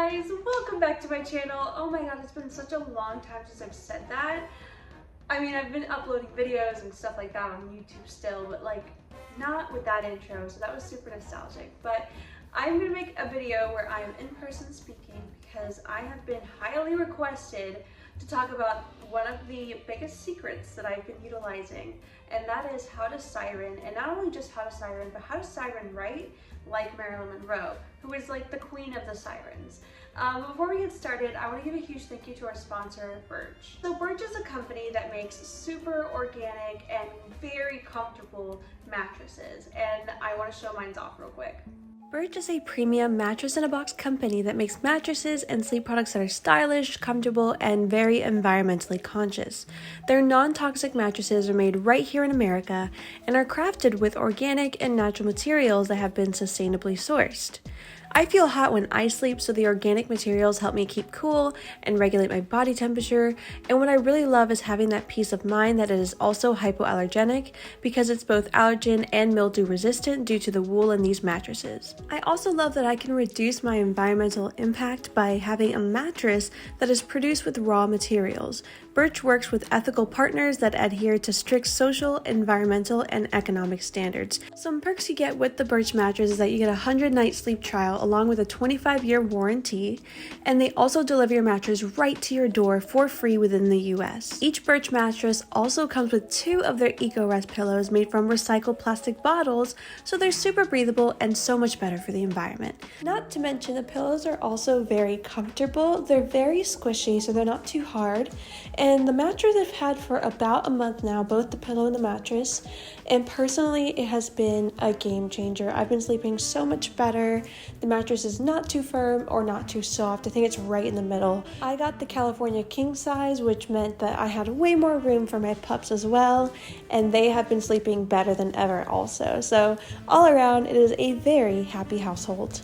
guys, welcome back to my channel. Oh my god, it's been such a long time since I've said that. I mean, I've been uploading videos and stuff like that on YouTube still, but like not with that intro, so that was super nostalgic. But I'm gonna make a video where I am in person speaking because I have been highly requested to talk about one of the biggest secrets that I've been utilizing, and that is how to siren, and not only just how to siren, but how to siren right, like Marilyn Monroe, who is like the queen of the sirens. Before we get started, I want to give a huge thank you to our sponsor, Birch. So Birch is a company that makes super organic and very comfortable mattresses, and I want to show mine off real quick. Birch is a premium mattress-in-a-box company that makes mattresses and sleep products that are stylish, comfortable, and very environmentally conscious. Their non-toxic mattresses are made right here in America and are crafted with organic and natural materials that have been sustainably sourced. I feel hot when I sleep, so the organic materials help me keep cool and regulate my body temperature, and what I really love is having that peace of mind that it is also hypoallergenic because it's both allergen and mildew resistant due to the wool in these mattresses. I also love that I can reduce my environmental impact by having a mattress that is produced with raw materials. Birch works with ethical partners that adhere to strict social, environmental, and economic standards. Some perks you get with the Birch mattress is that you get a 100-night sleep trial along with a 25-year warranty, and they also deliver your mattress right to your door for free within the US. Each Birch mattress also comes with 2 of their EcoRest pillows made from recycled plastic bottles, so they're super breathable and so much better for the environment. Not to mention, the pillows are also very comfortable. They're very squishy, so they're not too hard. And the mattress I've had for about a month now, both the pillow and the mattress, and personally it has been a game changer. I've been sleeping so much better. The mattress is not too firm or not too soft. I think it's right in the middle. I got the California king size, which meant that I had way more room for my pups as well, and they have been sleeping better than ever also. So all around, it is a very happy household.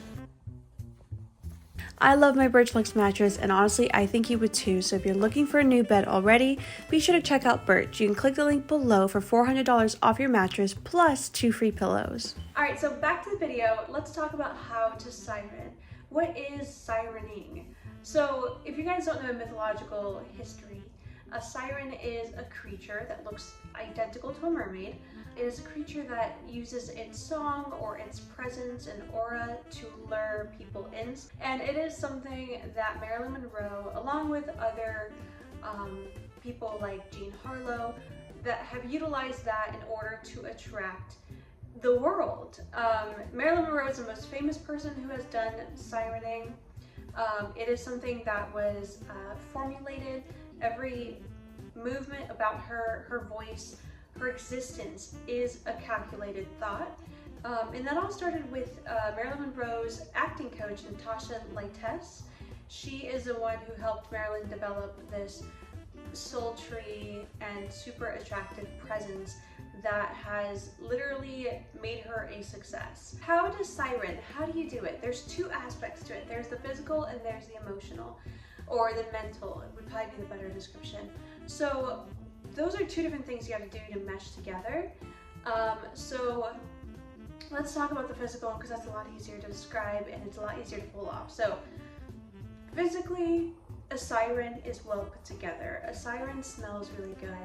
I love my Birchflex mattress, and honestly, I think you would too. So if you're looking for a new bed already, be sure to check out Birch. You can click the link below for $400 off your mattress plus 2 free pillows. Alright, so back to the video. Let's talk about how to siren. What is sirening? So if you guys don't know mythological history, a siren is a creature that looks identical to a mermaid. It is a creature that uses its song or its presence and aura to lure people in. And it is something that Marilyn Monroe, along with other people like Jean Harlow, that have utilized that in order to attract the world. Marilyn Monroe is the most famous person who has done sirening. It is something that was formulated. Every movement about her voice, her existence is a calculated thought. And that all started with Marilyn Monroe's acting coach, Natasha Lightess. She is the one who helped Marilyn develop this sultry and super attractive presence that has literally made her a success. How to siren? How do you do it? There's 2 aspects to it. There's the physical and there's the emotional, or the mental would probably be the better description. So those are 2 different things you have to do to mesh together. So let's talk about the physical because that's a lot easier to describe and it's a lot easier to pull off. So physically, a siren is well put together. A siren smells really good.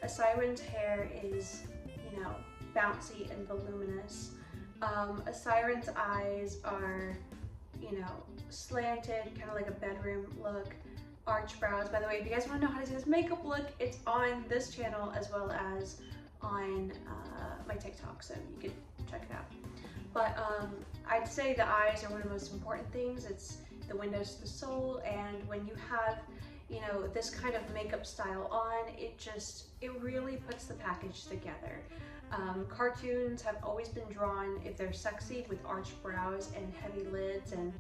A siren's hair is, you know, bouncy and voluminous. A siren's eyes are, you know, slanted, kind of like a bedroom look. Arch brows. By the way, if you guys want to know how to do this makeup look, it's on this channel as well as on my TikTok, so you can check it out. But I'd say the eyes are one of the most important things. It's the windows to the soul, and when you have, you know, this kind of makeup style on, it really puts the package together. Cartoons have always been drawn, if they're sexy, with arched brows and heavy lids, and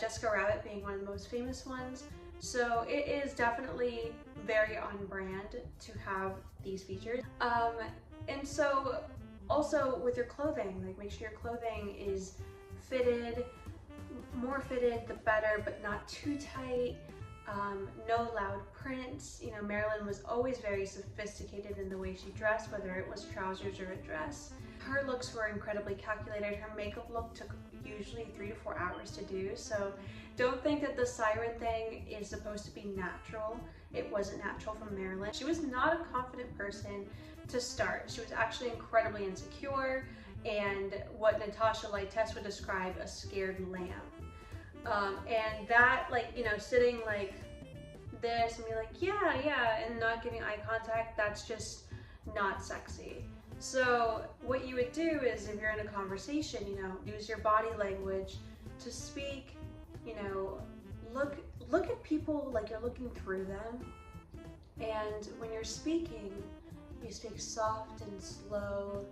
Jessica Rabbit being one of the most famous ones. So it is definitely very on brand to have these features. And so also with your clothing, like make sure your clothing is fitted, more fitted the better, but not too tight. No loud prints. You know, Marilyn was always very sophisticated in the way she dressed, whether it was trousers or a dress. Her looks were incredibly calculated. Her makeup look took usually 3 to 4 hours to do, so don't think that the siren thing is supposed to be natural. It wasn't natural from Marilyn. She was not a confident person to start. She was actually incredibly insecure and what Natasha Lytess would describe a scared lamb. And that, like, you know, sitting like this and be like, yeah, and not giving eye contact, that's just not sexy. So what you would do is, if you're in a conversation, you know, use your body language to speak, you know, look at people like you're looking through them. And when you're speaking, you speak soft and slow,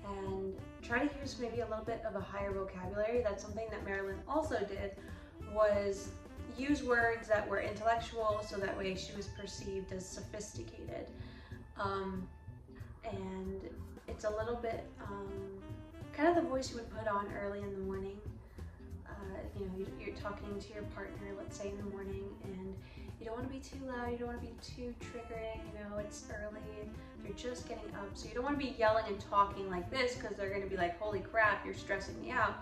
and try to use maybe a little bit of a higher vocabulary. That's something that Marilyn also did, was use words that were intellectual, so that way she was perceived as sophisticated. And it's a little bit kind of the voice you would put on early in the morning. You know, you're talking to your partner, let's say in the morning, and you don't want to be too loud, you don't want to be too triggering, you know, it's early, you're just getting up, so you don't want to be yelling and talking like this, because they're going to be like, holy crap, you're stressing me out.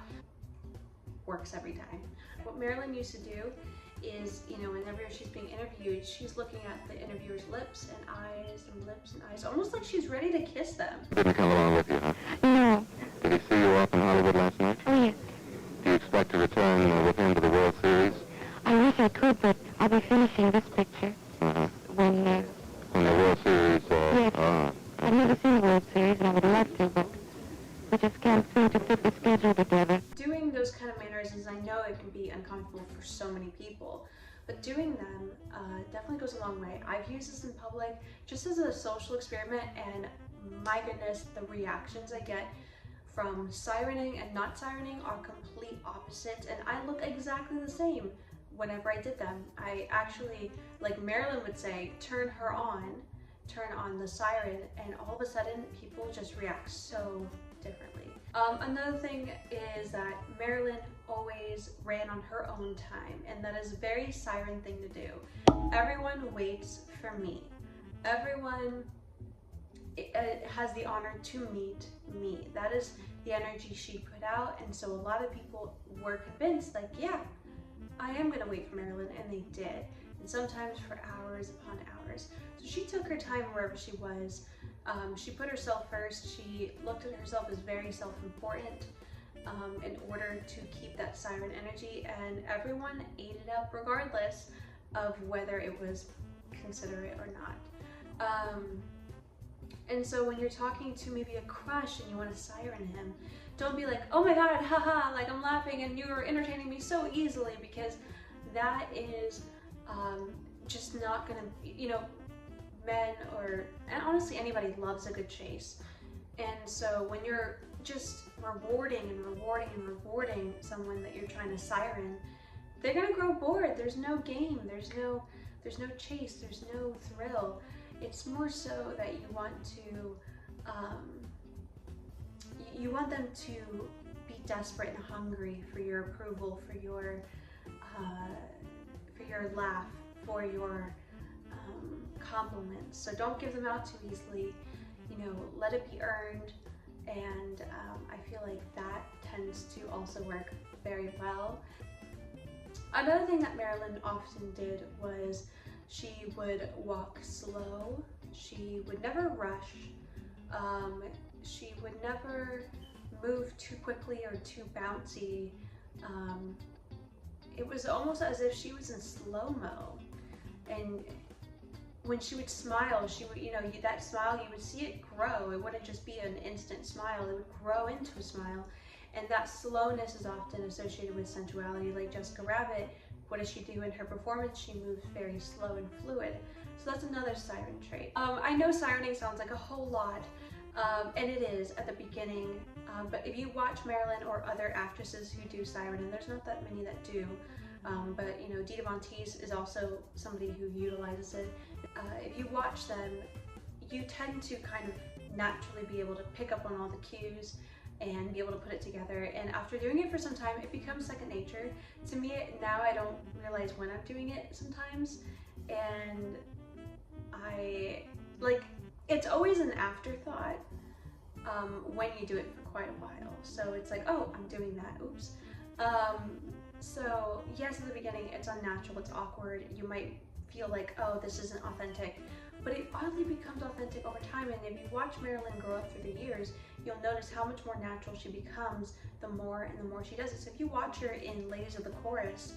Works every time. What Marilyn used to do is, you know, whenever she's being interviewed, she's looking at the interviewer's lips and eyes, almost like she's ready to kiss them. Didn't come along with you, huh? No. Did he see you off in Hollywood last night? Oh, yes. Do you expect to return with him to the World Series? I wish I could, but I'll be finishing this picture Uh-huh. when When the World Series, yes. I've never seen the World Series, and I would love to, but we just can't seem to fit the schedule together. Doing those kind of mannerisms, I know it can be uncomfortable for so many people, but doing them definitely goes a long way. I've used this in public just as a social experiment, and my goodness, the reactions I get from sirening and not sirening are complete opposites, and I look exactly the same whenever I did them. I actually, like Marilyn would say, turn on the siren, and all of a sudden people just react so differently. Another thing is that Marilyn always ran on her own time, and that is a very siren thing to do. Everyone waits for me. Everyone has the honor to meet me. That is the energy she put out, and so a lot of people were convinced, like, yeah, I am gonna wait for Marilyn, and they did, and sometimes for hours upon hours. So she took her time wherever she was. She put herself first. She looked at herself as very self-important in order to keep that siren energy, and everyone ate it up regardless of whether it was considerate or not. And so when you're talking to maybe a crush and you want to siren him, don't be like, oh my god, haha, like I'm laughing and you're entertaining me so easily, because that is just not gonna, you know, men and honestly anybody loves a good chase. And so when you're just rewarding someone that you're trying to siren, they're gonna grow bored. There's no game, there's no chase, there's no thrill. It's more so that you want them to be desperate and hungry for your approval, for your laugh, for your compliments. So don't give them out too easily. You know, let it be earned, and I feel like that tends to also work very well. Another thing that Marilyn often did was she would walk slow. She would never rush. She would never move too quickly or too bouncy. It was almost as if she was in slow-mo. And when she would smile, she would, you know, that smile, you would see it grow. It wouldn't just be an instant smile, it would grow into a smile. And that slowness is often associated with sensuality. Like Jessica Rabbit, what does she do in her performance? She moves very slow and fluid. So that's another siren trait. I know sirening sounds like a whole lot, and it is at the beginning, but if you watch Marilyn or other actresses who do siren, and there's not that many that do, but you know, Dita Von Teese is also somebody who utilizes it. If you watch them, you tend to kind of naturally be able to pick up on all the cues and be able to put it together, and after doing it for some time, it becomes second nature. To me, now I don't realize when I'm doing it sometimes, and it's always an afterthought, when you do it for quite a while. So it's like, oh, I'm doing that, oops. So yes, at the beginning it's unnatural, it's awkward, you might feel like, oh, this isn't authentic, but it oddly becomes authentic over time. And if you watch Marilyn grow up through the years, you'll notice how much more natural she becomes the more and the more she does it. So if you watch her in Ladies of the Chorus,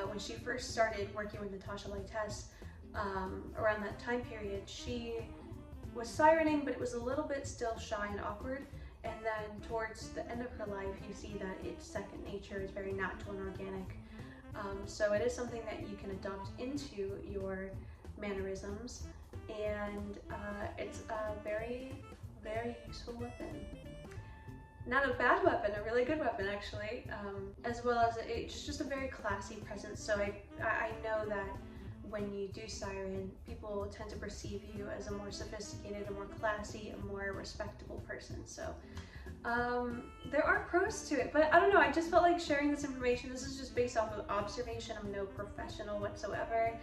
when she first started working with Natasha Lytess, around that time period, she was sirening, but it was a little bit still shy and awkward. And then towards the end of her life, you see that it's second nature, it's very natural and organic. So it is something that you can adopt into your mannerisms, and it's a very, very useful weapon. Not a bad weapon, a really good weapon actually, as well as it's just a very classy presence. So I know that when you do siren, people tend to perceive you as a more sophisticated, a more classy, a more respectable person. So there are pros to it, but I don't know, I just felt like sharing this information. This is just based off of observation. I'm no professional whatsoever,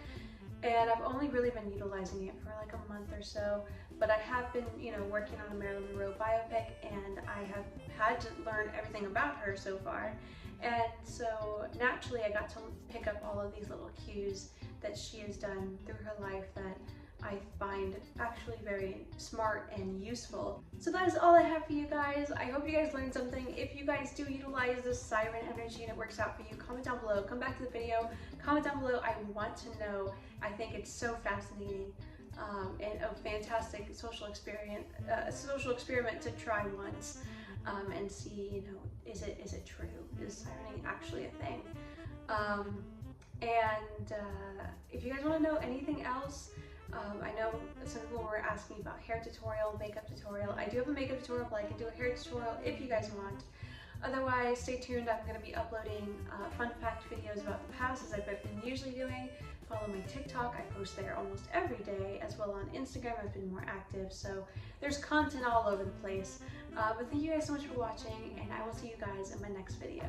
and I've only really been utilizing it for like a month or so, but I have been, you know, working on a Marilyn Monroe biopic, and I have had to learn everything about her so far. And so naturally I got to pick up all of these little cues that she has done through her life that I find actually very smart and useful. So that is all I have for you guys. I hope you guys learned something. If you guys do utilize this siren energy and it works out for you, comment down below, come back to the video, comment down below. I want to know. I think it's so fascinating and a fantastic social experiment to try once and see, you know, is it true? Is sirening actually a thing? If you guys want to know anything else, I know some people were asking about hair tutorial, makeup tutorial. I do have a makeup tutorial, but I can do a hair tutorial if you guys want. Otherwise, stay tuned. I'm going to be uploading fun fact videos about the past, as I've been usually doing. Follow my TikTok. I post there almost every day, as well on Instagram. I've been more active, so there's content all over the place. But thank you guys so much for watching, and I will see you guys in my next video.